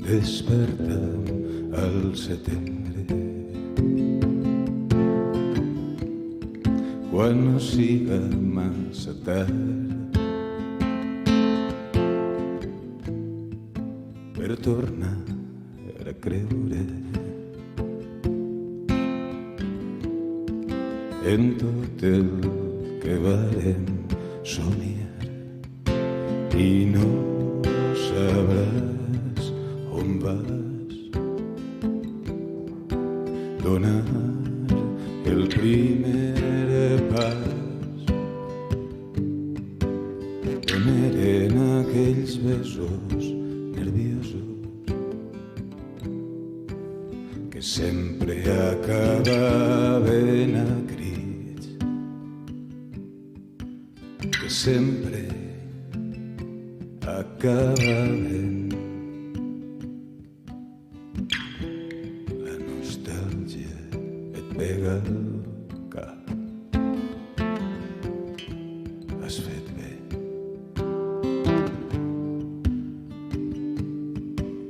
despertant al setembre, quan no siga massa tard per tornar a creure en tot el que vàrem somiar i no sabràs on vas donar el primer pas. On eren aquells besos nerviosos que sempre acabaven a crits, que sempre acabaven. La nostàlgia et pega al cap. Has fet bé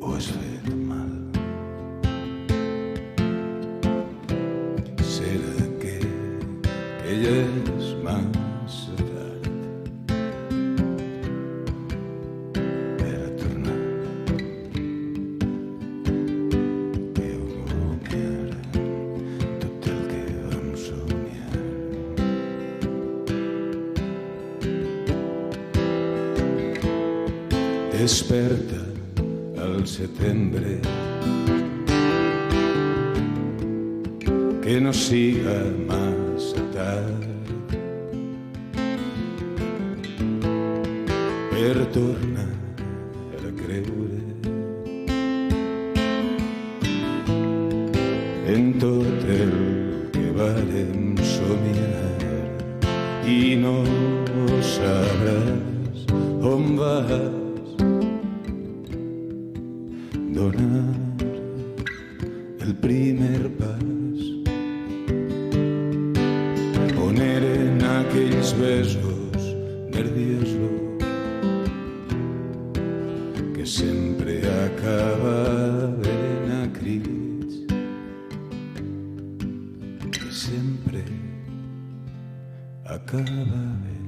o has fet mal? Serà que ja és massa tard per a tornar, que ho rumiar tot el que vam somiar. Desperta al setembre, que no siga massa tard per tornar a creure en tot el que vàrem somiar i no sabràs on vas donar el primer pas. On eren aquells besos nerviosos que sempre acabaven a crits, que sempre acabaven